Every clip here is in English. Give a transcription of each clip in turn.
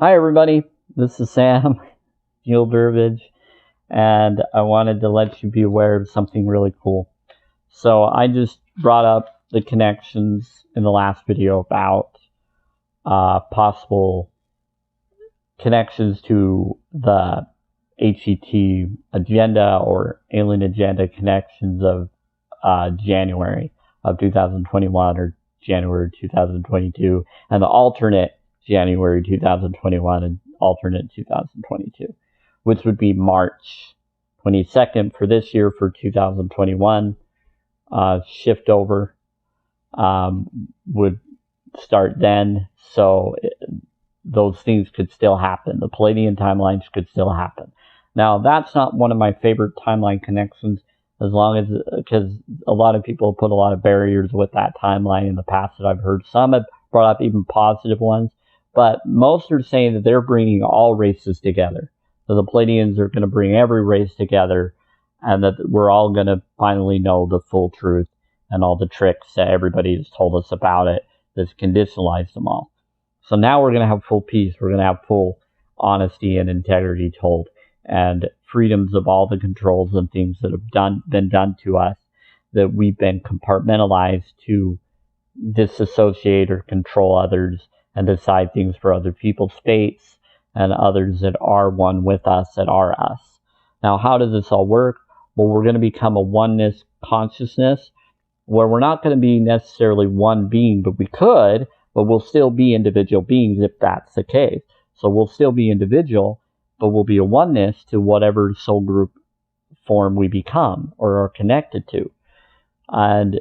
Hi everybody, this is Sam, Field Burbage, and I wanted to let you be aware of something really cool. So I just brought up the connections in the last video about possible connections to the HET agenda or alien agenda connections of January of 2021 or January 2022, and the alternate January 2021 and alternate 2022, which would be March 22nd for this year for 2021. Shift over would start then, so those things could still happen. The Palladian timelines could still happen. Now, that's not one of my favorite timeline connections, as long as, because a lot of people put a lot of barriers with that timeline in the past that I've heard. Some have brought up even positive ones, but most are saying that they're bringing all races together. So the Palladians are going to bring every race together, and that we're all going to finally know the full truth and all the tricks that everybody has told us about it that's conditionalized them all. So now we're going to have full peace. We're going to have full honesty and integrity told, and freedoms of all the controls and things that have been done to us, that we've been compartmentalized to disassociate or control others and decide things for other people's fates and others that are one with us, that are us. Now, how does this all work? Well, we're going to become a oneness consciousness where we're not going to be necessarily one being, but we could, but we'll still be individual beings if that's the case. So we'll still be individual, but we'll be a oneness to whatever soul group form we become or are connected to. And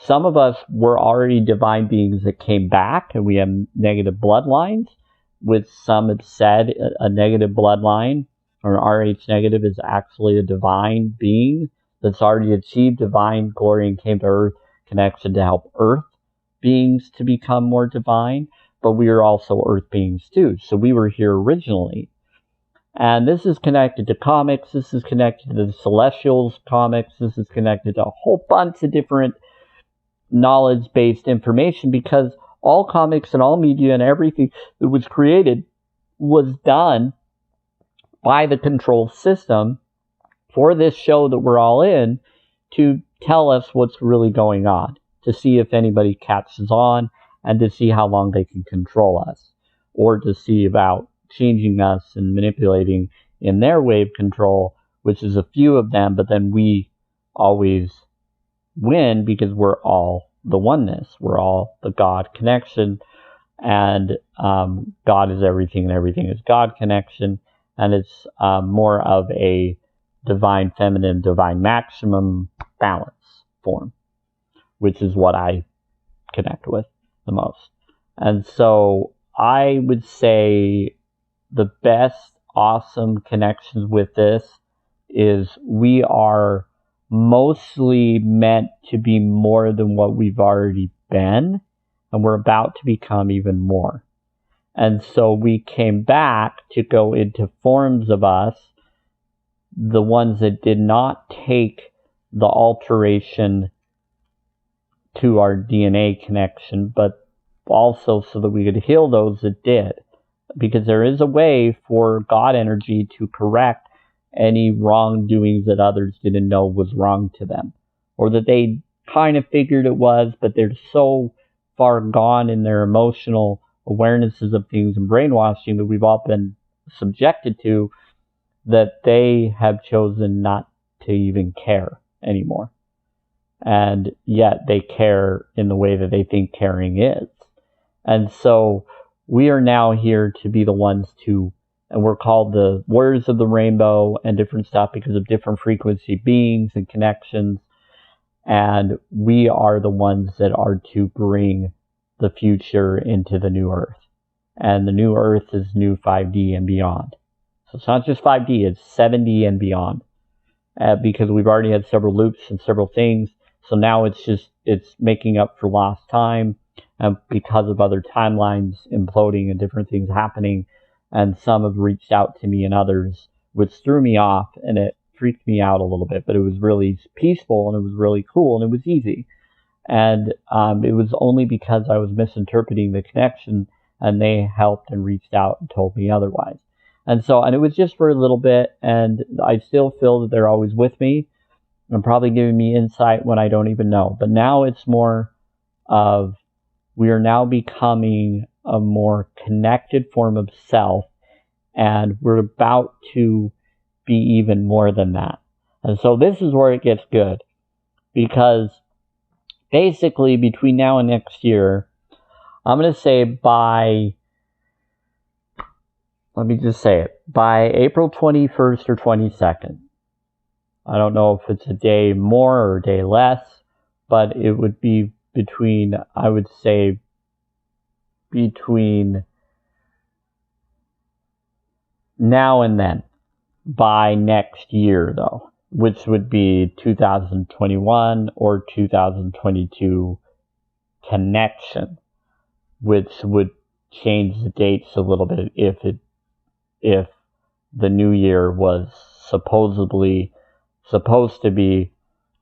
some of us were already divine beings that came back, and we have negative bloodlines, which some have said a negative bloodline or an RH negative is actually a divine being that's already achieved divine glory and came to earth connection to help earth beings to become more divine. But we are also earth beings too. So we were here originally. And this is connected to comics. This is connected to the Celestials comics. This is connected to a whole bunch of different knowledge-based information, because all comics and all media and everything that was created was done by the control system for this show that we're all in to tell us what's really going on, to see if anybody catches on, and to see how long they can control us, or to see about changing us and manipulating in their way of control, which is a few of them, but then we always win because we're all the oneness. We're all the God connection, and God is everything and everything is God connection, and it's more of a divine feminine, divine maximum balance form, which is what I connect with the most. And so I would say the best awesome connections with this is we are mostly meant to be more than what we've already been, and we're about to become even more. And so we came back to go into forms of us, the ones that did not take the alteration to our DNA connection, but also so that we could heal those that did. Because there is a way for God energy to correct any wrongdoings that others didn't know was wrong to them, or that they kind of figured it was, but they're so far gone in their emotional awarenesses of things and brainwashing that we've all been subjected to, that they have chosen not to even care anymore. And yet they care in the way that they think caring is. And so we are now here to be the ones to, and we're called the Warriors of the Rainbow and different stuff because of different frequency beings and connections. And we are the ones that are to bring the future into the new earth. And the new earth is new 5D and beyond. So it's not just 5D, it's 7D and beyond. Because we've already had several loops and several things. So now it's making up for lost time. And because of other timelines imploding and different things happening, and some have reached out to me and others, which threw me off, and it freaked me out a little bit, but it was really peaceful, and it was really cool, and it was easy. And it was only because I was misinterpreting the connection and they helped and reached out and told me otherwise. And it was just for a little bit, and I still feel that they're always with me and probably giving me insight when I don't even know. But now it's more of, we are now becoming a more connected form of self, and we're about to be even more than that. And so this is where it gets good, because basically between now and next year, I'm going to say by April 21st or 22nd. I don't know if it's a day more or a day less, but it would be between now and then, by next year though, which would be 2021 or 2022 connection, which would change the dates a little bit if the new year was supposed to be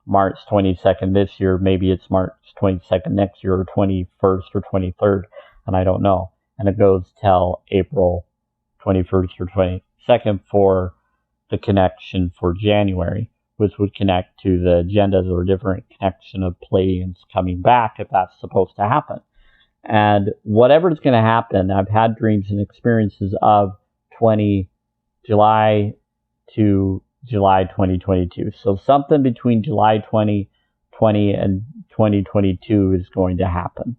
March 22nd this year. Maybe it's March 22nd next year, or 21st or 23rd, and I don't know. And it goes till April 21st or 22nd for the connection for January, which would connect to the agendas or different connection of Palladians coming back, if that's supposed to happen. And whatever's going to happen, I've had dreams and experiences of July to July 2022. So something between July 2020 and 2022 is going to happen.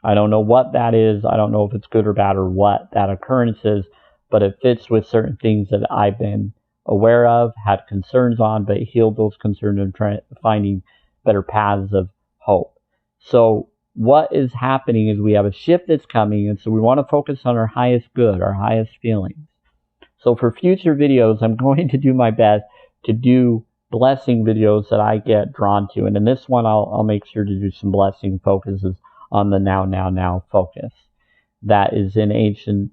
I don't know what that is. I don't know if it's good or bad or what that occurrence is, but it fits with certain things that I've been aware of, had concerns on, but healed those concerns and finding better paths of hope. So what is happening is we have a shift that's coming, and so we want to focus on our highest good, our highest feelings. So for future videos, I'm going to do my best to do blessing videos that I get drawn to. And in this one, I'll make sure to do some blessing focuses on the now focus. That is in ancient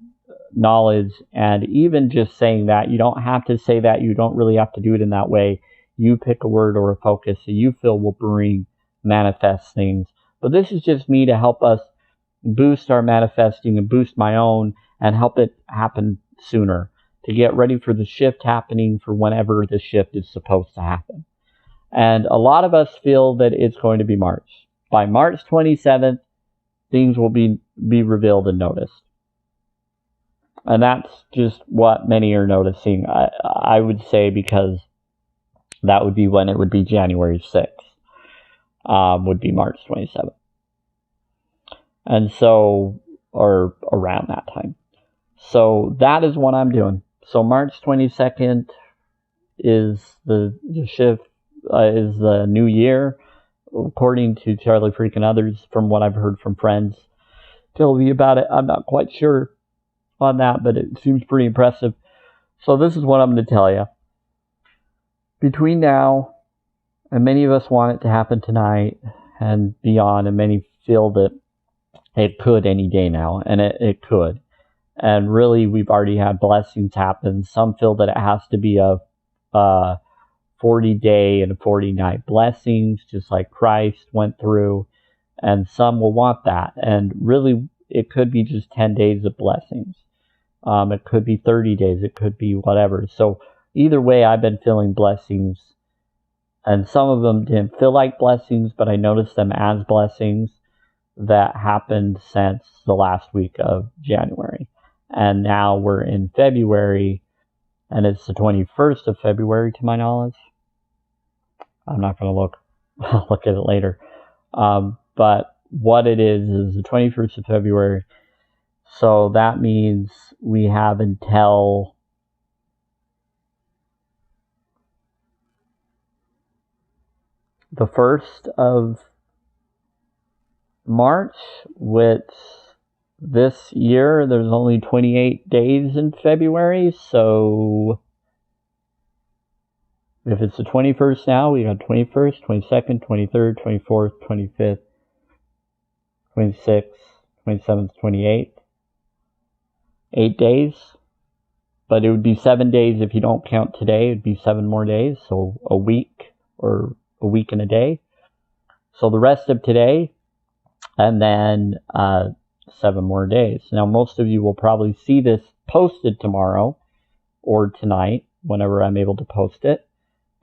knowledge. And even just saying that, you don't have to say that. You don't really have to do it in that way. You pick a word or a focus that you feel will manifest things. But this is just me to help us boost our manifesting and boost my own and help it happen sooner, to get ready for the shift happening for whenever the shift is supposed to happen. And a lot of us feel that it's going to be March. By March 27th, things will be revealed and noticed. And that's just what many are noticing, I would say, because that would be when it would be January 6th, would be March 27th. And so, or around that time. So that is what I'm doing. So March 22nd is the shift, is the new year, according to Charlie Freak and others, from what I've heard from friends telling me about it. I'm not quite sure on that, but it seems pretty impressive. So this is what I'm going to tell you. Between now, and many of us want it to happen tonight and beyond, and many feel that it could any day now, and it could. And really, we've already had blessings happen. Some feel that it has to be a 40-day and a 40-night blessings, just like Christ went through. And some will want that. And really, it could be just 10 days of blessings. It could be 30 days. It could be whatever. So either way, I've been feeling blessings. And some of them didn't feel like blessings, but I noticed them as blessings that happened since the last week of January. And now we're in February, and it's the 21st of February, to my knowledge. I'm not going to look. I'll look at it later. But what it is the 21st of February. So that means we have until the 1st of March, which this year there's only 28 days in February, so if it's the 21st now, we got 21st, 22nd, 23rd, 24th, 25th, 26th, 27th, 28th. 8 days. But it would be 7 days if you don't count today. It would be 7 more days, so a week, or a week and a day. So the rest of today, and then 7 more days. Now, most of you will probably see this posted tomorrow or tonight, whenever I'm able to post it.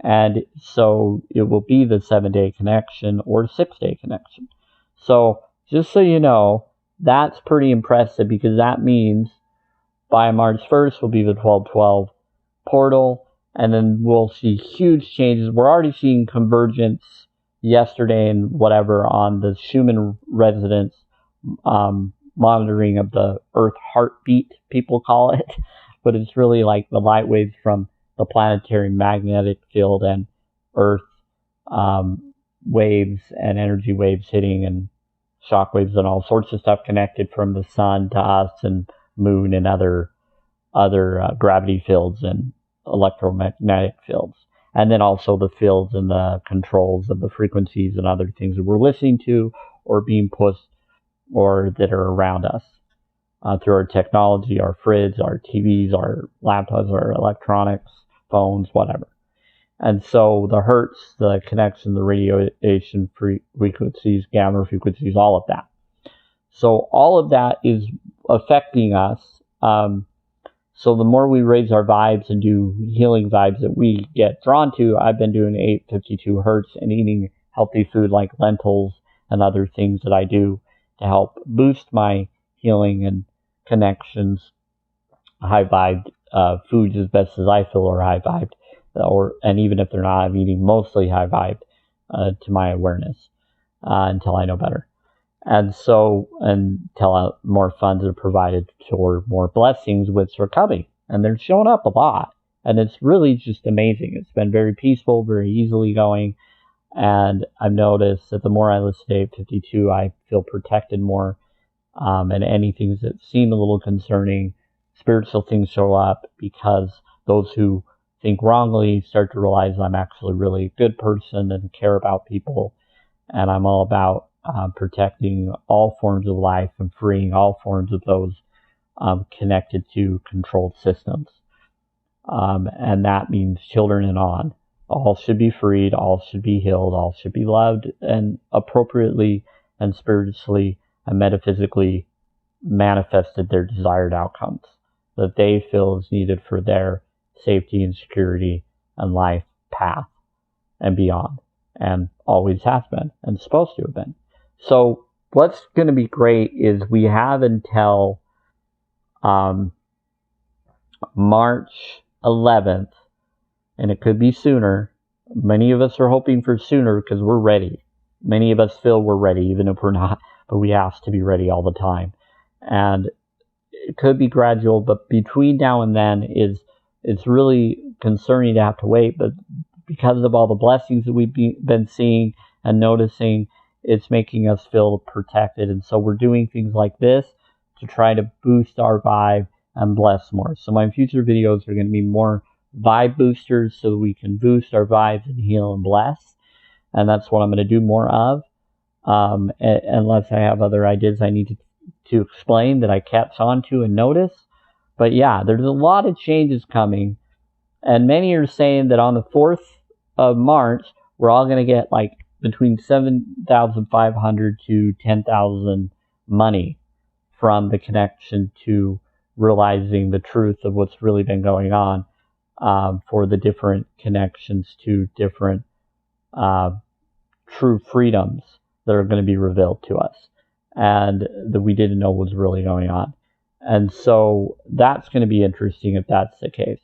And so it will be the 7-day connection or 6-day connection. So just so you know, that's pretty impressive, because that means by March 1st will be the 12/12 portal, and then we'll see huge changes. We're already seeing convergence yesterday and whatever on the Schumann resonance monitoring of the Earth heartbeat, people call it, but it's really like the light waves from the planetary magnetic field and Earth waves and energy waves hitting, and shock waves and all sorts of stuff connected from the sun to us and moon and other gravity fields and electromagnetic fields. And then also the fields and the controls of the frequencies and other things that we're listening to or being pushed or that are around us through our technology, our fridge, our TVs, our laptops, our electronics, phones, whatever. And so the hertz, the connection, the radiation frequencies, gamma frequencies, all of that. So all of that is affecting us. So the more we raise our vibes and do healing vibes that we get drawn to, I've been doing 852 hertz and eating healthy food like lentils and other things that I do to help boost my healing and connections. High vibed foods as best as I feel are high vibed, and even if they're not, I'm eating mostly high vibed to my awareness until I know better. And so, until more funds are provided or more blessings, which are coming, and they're showing up a lot, and it's really just amazing. It's been very peaceful, very easily going, and I've noticed that the more I listen to 852, I feel protected more, and anything that seem a little concerning, spiritual things show up, because those who think wrongly start to realize I'm actually really a good person and care about people, and I'm all about protecting all forms of life and freeing all forms of those connected to controlled systems. And that means children and on. All should be freed, all should be healed, all should be loved and appropriately and spiritually and metaphysically manifested their desired outcomes that they feel is needed for their safety and security and life path and beyond, and always has been and supposed to have been. So what's going to be great is we have until March 11th, and it could be sooner. Many of us are hoping for sooner because we're ready. Many of us feel we're ready, even if we're not, but we ask to be ready all the time. And it could be gradual, but between now and then it's really concerning to have to wait, but because of all the blessings that we've been seeing and noticing, it's making us feel protected. And so we're doing things like this to try to boost our vibe and bless more. So my future videos are going to be more vibe boosters so that we can boost our vibes and heal and bless. And that's what I'm going to do more of. Unless I have other ideas I need to explain that I catch on to and notice. But yeah, there's a lot of changes coming. And many are saying that on the 4th of March, we're all going to get like between 7,500 to 10,000 money from the connection to realizing the truth of what's really been going on for the different connections to different true freedoms that are going to be revealed to us and that we didn't know was really going on. And so that's going to be interesting if that's the case,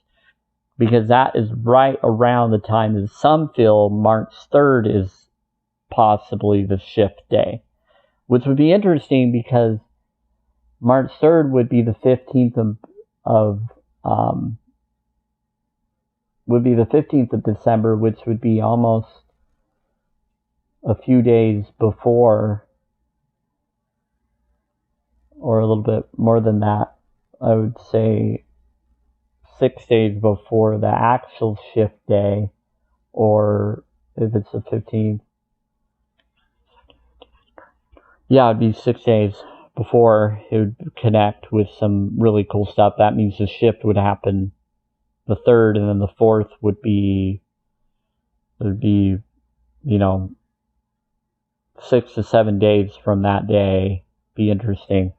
because that is right around the time that some feel March 3rd is possibly the shift day, which would be interesting because March 3rd would be the 15th of December, which would be almost a few days before, or a little bit more than that. I would say 6 days before the actual shift day, or if it's the 15th, yeah, it'd be 6 days before it would connect with some really cool stuff. That means the shift would happen the 3rd, and then the 4th would be, 6 to 7 days from that day. Be interesting.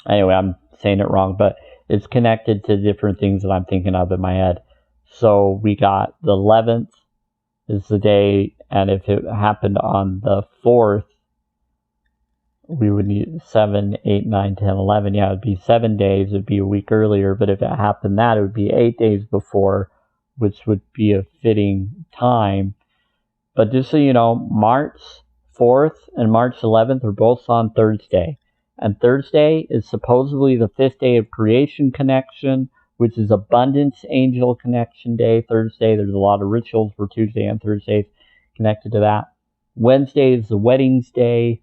Anyway, I'm saying it wrong, but it's connected to different things that I'm thinking of in my head. So we got the 11th is the day, and if it happened on the 4th, we would need 7, 8, 9, 10, 11. Yeah, it would be 7 days. It would be a week earlier, but if it happened that, it would be 8 days before, which would be a fitting time. But just so you know, March 4th and March 11th are both on Thursday. And Thursday is supposedly the 5th day of creation connection, which is abundance angel connection day. Thursday, there's a lot of rituals for Tuesday and Thursdays connected to that. Wednesday is the weddings day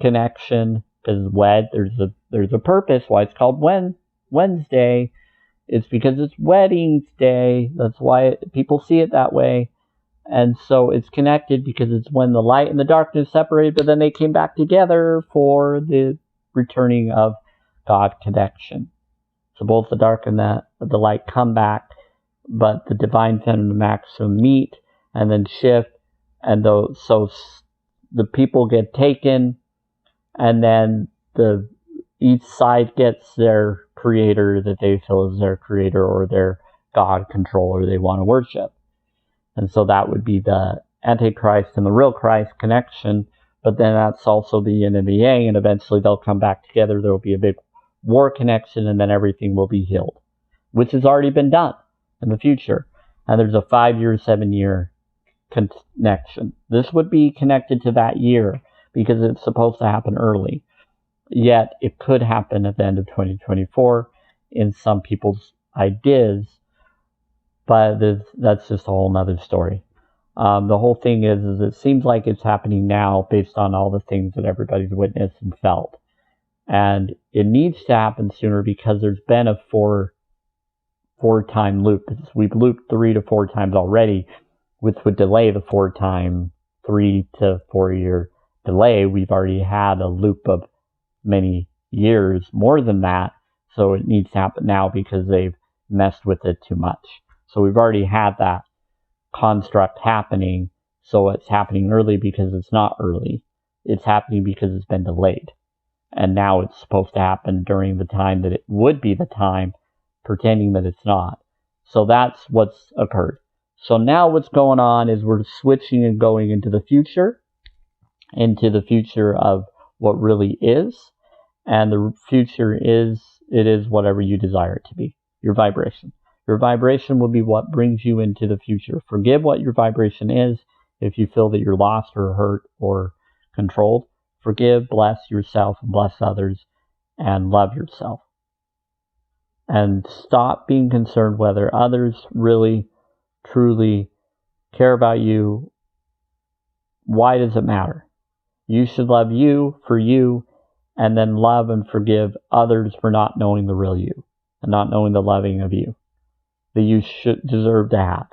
connection, because there's a purpose why it's called Wednesday. It's because it's weddings day. That's why people see it that way. And so it's connected because it's when the light and the darkness separated, but then they came back together for the returning of God connection. So both the dark and the light come back, but the divine feminine maximum meet and then shift, and so the people get taken, and then each side gets their creator that they feel is their creator or their God controller they want to worship. And so that would be the Antichrist and the real Christ connection, but then that's also the yin and the yang, and eventually they'll come back together. There will be a big war connection, and then everything will be healed, which has already been done in the future. And there's a 5-year, 7-year connection. This would be connected to that year because it's supposed to happen early. Yet it could happen at the end of 2024 in some people's ideas, but that's just a whole nother story. The whole thing is it seems like it's happening now based on all the things that everybody's witnessed and felt. And it needs to happen sooner because there's been a four-time loop. We've looped 3 to 4 times already, which would delay the 4-time 3 to 4 year delay. We've already had a loop of many years, more than that. So it needs to happen now because they've messed with it too much. So we've already had that construct happening. So it's happening early because it's not early. It's happening because it's been delayed. And now it's supposed to happen during the time that it would be the time, pretending that it's not. So that's what's occurred. So now what's going on is we're switching and going into the future of what really is. And the future is whatever you desire it to be, your vibration. Your vibration will be what brings you into the future. Forgive what your vibration is if you feel that you're lost or hurt or controlled. Forgive, bless yourself, and bless others, and love yourself. And stop being concerned whether others really, truly care about you. Why does it matter? You should love you for you, and then love and forgive others for not knowing the real you, and not knowing the loving of you that you should deserve to have.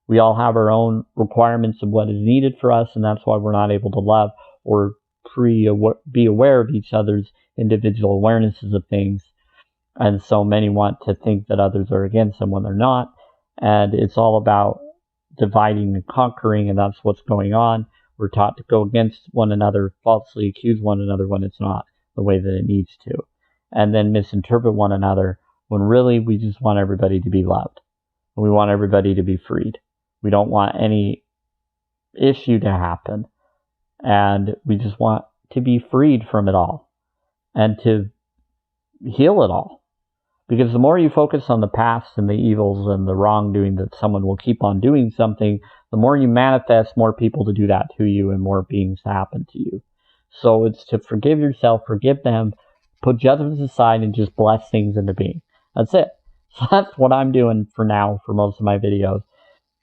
We all have our own requirements of what is needed for us, and that's why we're not able to love or be aware of each other's individual awarenesses of things. And so many want to think that others are against them when they're not. And it's all about dividing and conquering, and that's what's going on. We're taught to go against one another, falsely accuse one another when it's not the way that it needs to, and then misinterpret one another when really we just want everybody to be loved. We want everybody to be freed. We don't want any issue to happen. And we just want to be freed from it all and to heal it all. Because the more you focus on the past and the evils and the wrongdoing that someone will keep on doing something, the more you manifest more people to do that to you and more beings to happen to you. So it's to forgive yourself, forgive them, put judgments aside, and just bless things into being. That's it. So that's what I'm doing for now for most of my videos,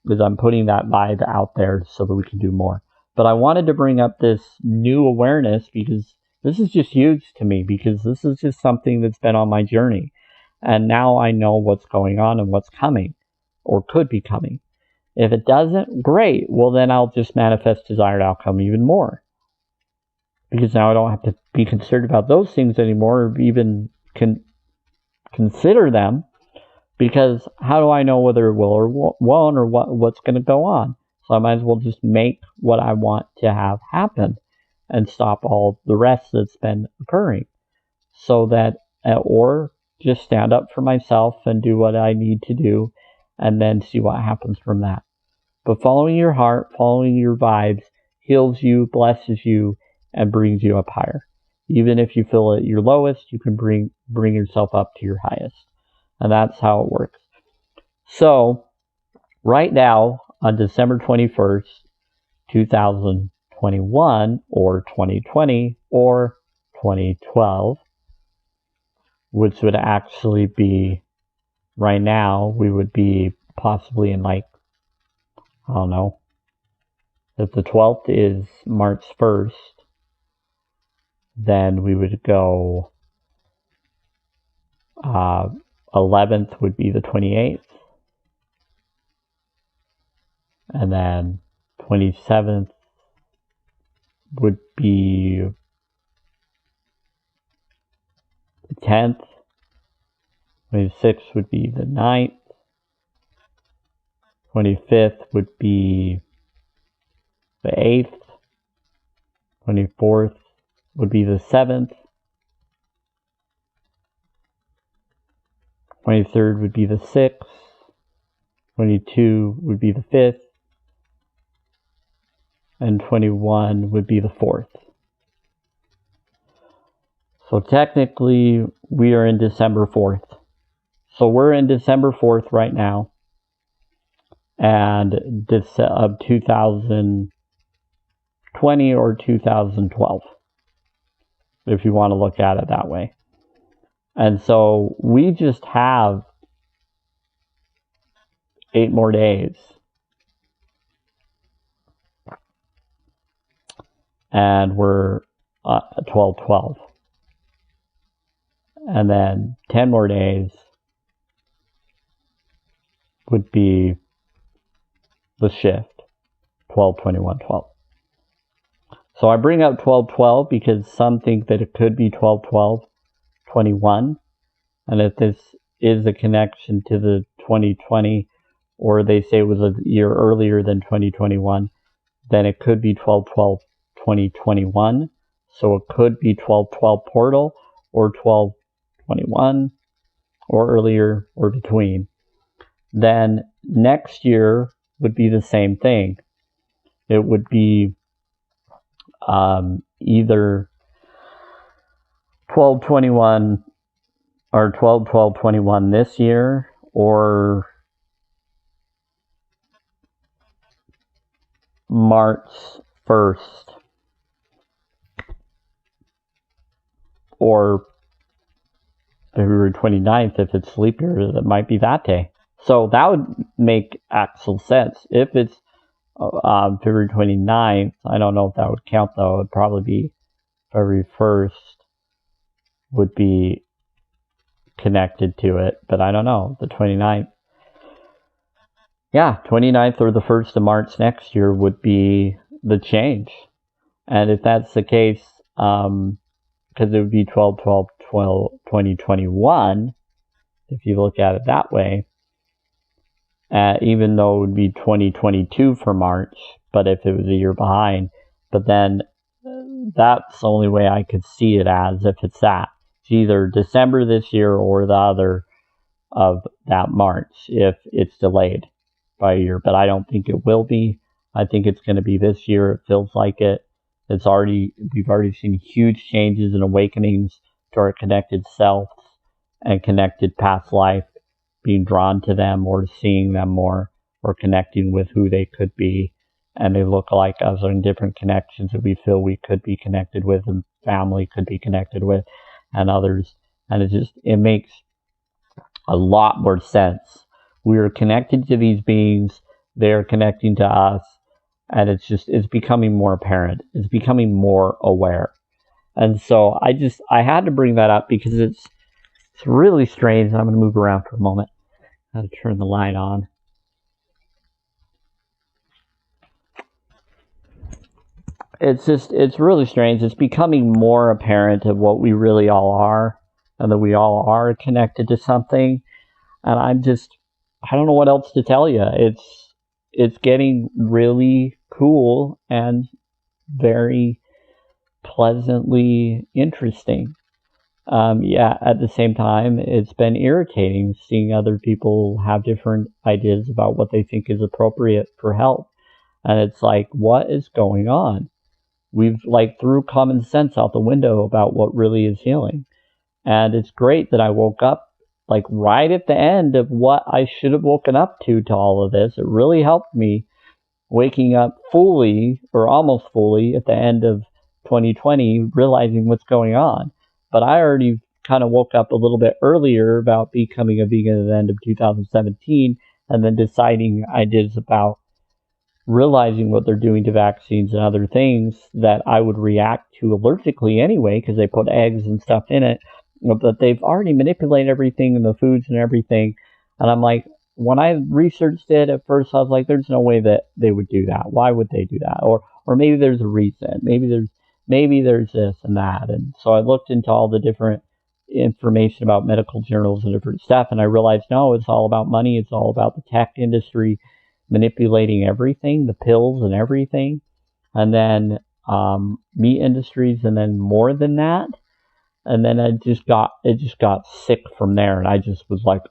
is I'm putting that vibe out there so that we can do more. But I wanted to bring up this new awareness because this is just huge to me, because this is just something that's been on my journey. And now I know what's going on and what's coming, or could be coming. If it doesn't, great. Well, then I'll just manifest desired outcome even more. Because now I don't have to be concerned about those things anymore, or even consider them. Because how do I know whether it will or won't, or what's going to go on? So I might as well just make what I want to have happen and stop all the rest that's been occurring. so that, or just stand up for myself and do what I need to do and then see what happens from that. But following your heart, following your vibes, heals you, blesses you, and brings you up higher. Even if you feel at your lowest, you can bring yourself up to your highest. And that's how it works. So, right now, on December 21st, 2021, or 2020, or 2012, which would actually be, right now, we would be possibly in like, I don't know, if the 12th is March 1st, then we would go, 11th would be the 28th, and then 27th would be the 10th, 26th would be the 9th, 25th would be the 8th, 24th would be the 7th, 23rd would be the 6th, 22 would be the 5th, and 21 would be the 4th. So technically, we are in December 4th. So we're in December 4th right now, and of 2020 or 2012, if you want to look at it that way. And so we just have 8 more days. And we're 12/12. And then 10 more days would be the shift, 12/21/12. So I bring up 12/12 because some think that it could be 12/12/21. And if this is a connection to the 2020, or they say it was a year earlier than 2021, then it could be 12/12/2021. So it could be 12/12 portal, or 12/21, or earlier, or between. Then next year would be the same thing. It would be either 12/21 or 12/12/21 this year, or March 1st, or February 29th if it's leap year. That might be that day. So that would make actual sense. If it's February 29th, I don't know if that would count though. It would probably be February 1st would be connected to it, but I don't know. The 29th. Yeah, 29th or the 1st of March next year would be the change. And if that's the case, because it would be 12/12/2021, if you look at it that way, even though it would be 2022 for March, but if it was a year behind, but then that's the only way I could see it as, if it's that. It's either December this year or the other of that March, if it's delayed by a year, but I don't think it will be. I think it's going to be this year. It feels like it. We've already seen huge changes and awakenings to our connected selves and connected past life, being drawn to them or seeing them more, or connecting with who they could be, and they look like us in different connections that we feel we could be connected with, and family could be connected with, and others. And it makes a lot more sense. We are connected to these beings, they are connecting to us, and it's becoming more apparent. It's becoming more aware. And so I had to bring that up because it's really strange. I'm going to move around for a moment. I have to turn the light on. It's really strange. It's becoming more apparent of what we really all are, and that we all are connected to something. And I don't know what else to tell you. It's getting really cool and very pleasantly interesting. Yeah, at the same time, it's been irritating seeing other people have different ideas about what they think is appropriate for health. And it's like, what is going on? We've like threw common sense out the window about what really is healing. And it's great that I woke up like right at the end of what I should have woken up to all of this. It really helped me waking up fully or almost fully at the end of 2020, realizing what's going on. But I already kind of woke up a little bit earlier about becoming a vegan at the end of 2017 and then deciding ideas about realizing what they're doing to vaccines and other things that I would react to allergically anyway because they put eggs and stuff in it. But they've already manipulated everything in the foods and everything. And I'm like, when I researched it at first, I was like, there's no way that they would do that. Why would they do that? Or maybe there's a reason. Maybe there's this and that. And so I looked into all the different information about medical journals and different stuff, and I realized no, it's all about money. It's all about the tech industry manipulating everything, the pills and everything, and then meat industries, and then more than that. And then it just got sick from there, and I just was like,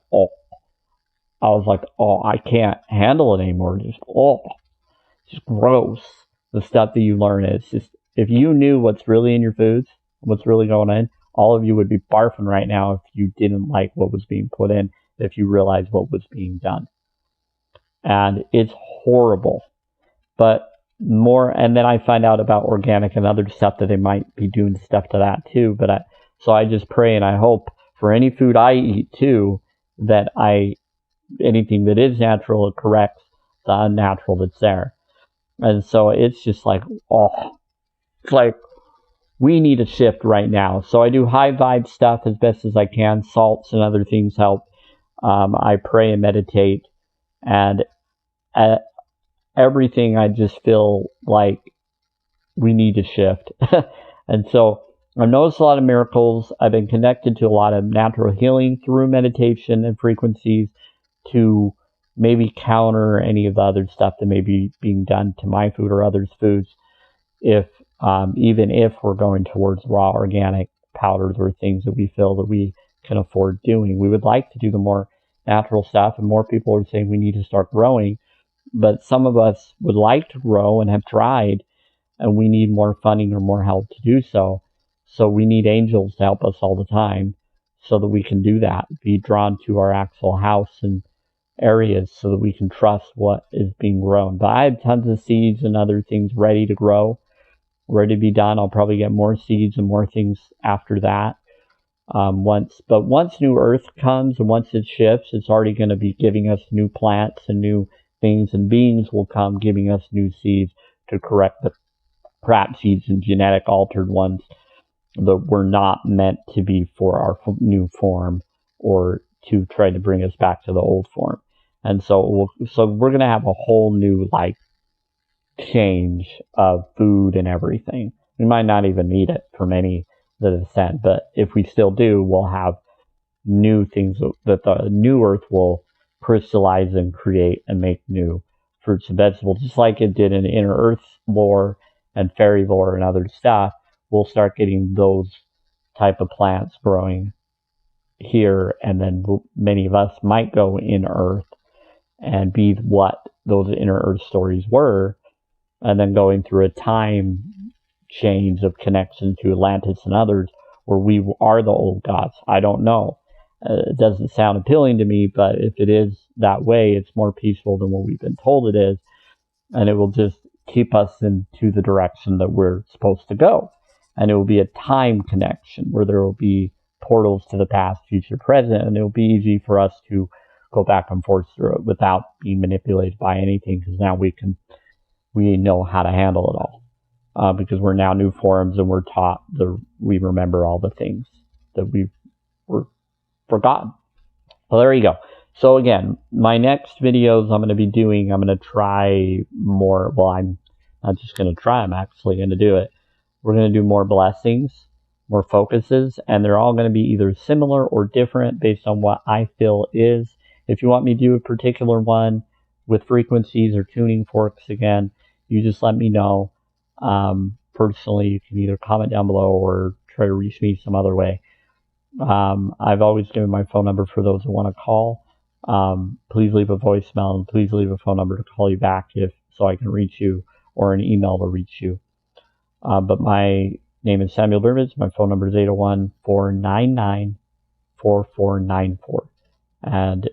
I can't handle it anymore. Just gross. The stuff that you learn is just, if you knew what's really in your foods, what's really going on, all of you would be barfing right now if you didn't like what was being put in, if you realized what was being done. And it's horrible. But more, and then I find out about organic and other stuff that they might be doing stuff to that too. So I just pray and I hope for any food I eat too, that anything that is natural, it corrects the unnatural that's there. And so it's just like, it's like we need a shift right now. So I do high vibe stuff as best as I can. Salts and other things help. I pray and meditate, and everything I just feel like we need to shift. And so I've noticed a lot of miracles. I've been connected to a lot of natural healing through meditation and frequencies to maybe counter any of the other stuff that may be being done to my food or others' foods. Even if we're going towards raw organic powders or things that we feel that we can afford doing, we would like to do the more natural stuff, and more people are saying we need to start growing. But some of us would like to grow and have tried, and we need more funding or more help to do so. So we need angels to help us all the time so that we can do that, be drawn to our actual house and areas so that we can trust what is being grown. But I have tons of seeds and other things ready to grow, ready to be done. I'll probably get more seeds and more things after that. Once New Earth comes and once it shifts, it's already going to be giving us new plants and new things, and beings will come giving us new seeds to correct the crap seeds and genetic altered ones that were not meant to be for our new form or to try to bring us back to the old form. And so we're going to have a whole new change of food and everything. We might not even need it from any that is sent, but if we still do, we'll have new things that the new earth will crystallize and create and make new fruits and vegetables, just like it did in inner earth lore and fairy lore and other stuff. We'll start getting those type of plants growing here, and then many of us might go in earth and be what those inner earth stories were, and then going through a time change of connection to Atlantis and others where we are the old gods. I don't know. It doesn't sound appealing to me, but if it is that way, it's more peaceful than what we've been told it is, and it will just keep us into the direction that we're supposed to go. And it will be a time connection where there will be portals to the past, future, present, and it will be easy for us to go back and forth through it without being manipulated by anything, because now we know how to handle it all, because we're now new forms and we're taught we remember all the things that we were forgotten. Well, there you go. So again, my next videos I'm going to try more. Well, I'm not just going to try, I'm actually going to do it. We're going to do more blessings, more focuses, and they're all going to be either similar or different based on what I feel is. If you want me to do a particular one with frequencies or tuning forks again, you just let me know. Personally, you can either comment down below or try to reach me some other way. I've always given my phone number for those who want to call. Please leave a voicemail and please leave a phone number to call you back so I can reach you, or an email to reach you. But my name is Samuel Burbage. My phone number is 801-499-4494. And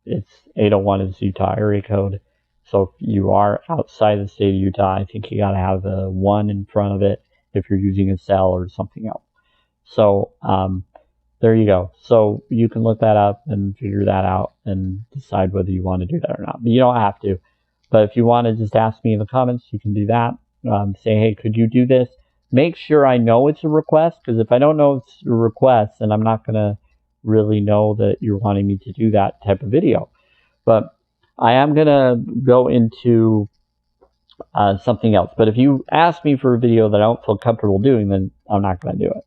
it's 801 is Utah area code. So if you are outside the state of Utah, I think you got to have a 1 in front of it if you're using a cell or something else. So there you go. So you can look that up and figure that out and decide whether you want to do that or not. But you don't have to. But if you want to just ask me in the comments, you can do that. Say, hey, could you do this? Make sure I know it's a request, because if I don't know it's a request, then I'm not going to really know that you're wanting me to do that type of video. But I am going to go into something else. But if you ask me for a video that I don't feel comfortable doing, then I'm not going to do it.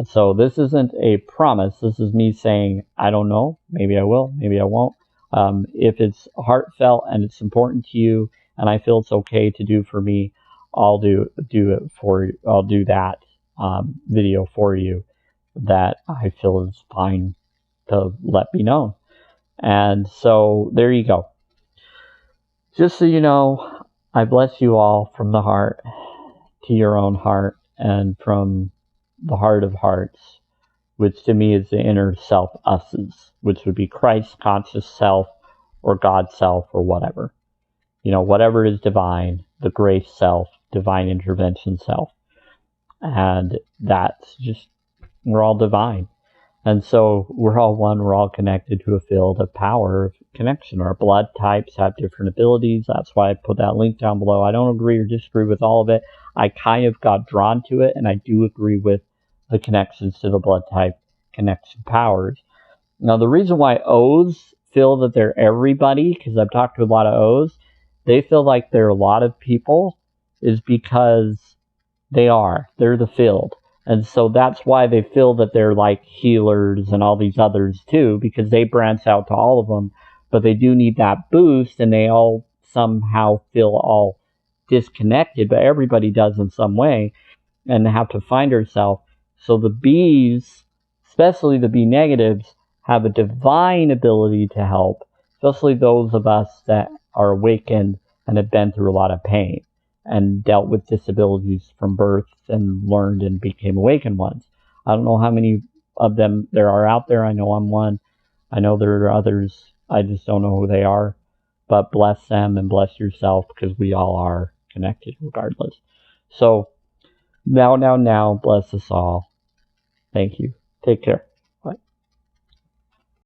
So this isn't a promise. This is me saying, I don't know. Maybe I will. Maybe I won't. If it's heartfelt and it's important to you, and I feel it's okay to do for me, I'll do it for you. I'll do that video for you that I feel is fine to let me know. And so there you go. Just so you know, I bless you all from the heart to your own heart, and from the heart of hearts, which to me is the inner self us's, which would be Christ conscious self or God self or whatever. You know, whatever is divine, the grace self, divine intervention self. And that's just, we're all divine. And so we're all one, we're all connected to a field of power, of connection. Our blood types have different abilities. That's why I put that link down below. I don't agree or disagree with all of it. I kind of got drawn to it, and I do agree with the connections to the blood type connection powers. Now, the reason why O's feel that they're everybody, because I've talked to a lot of O's, they feel like they're a lot of people, is because they're the field. And so that's why they feel that they're like healers and all these others too, because they branch out to all of them, but they do need that boost, and they all somehow feel all disconnected, but everybody does in some way, and have to find herself. So the B's, especially the B negatives, have a divine ability to help, especially those of us that are awakened and have been through a lot of pain and dealt with disabilities from birth and learned and became awakened ones. I don't know how many of them there are out there. I know I'm one. I know there are others. I just don't know who they are. But bless them and bless yourself, because we all are connected regardless. So now, bless us all. Thank you. Take care.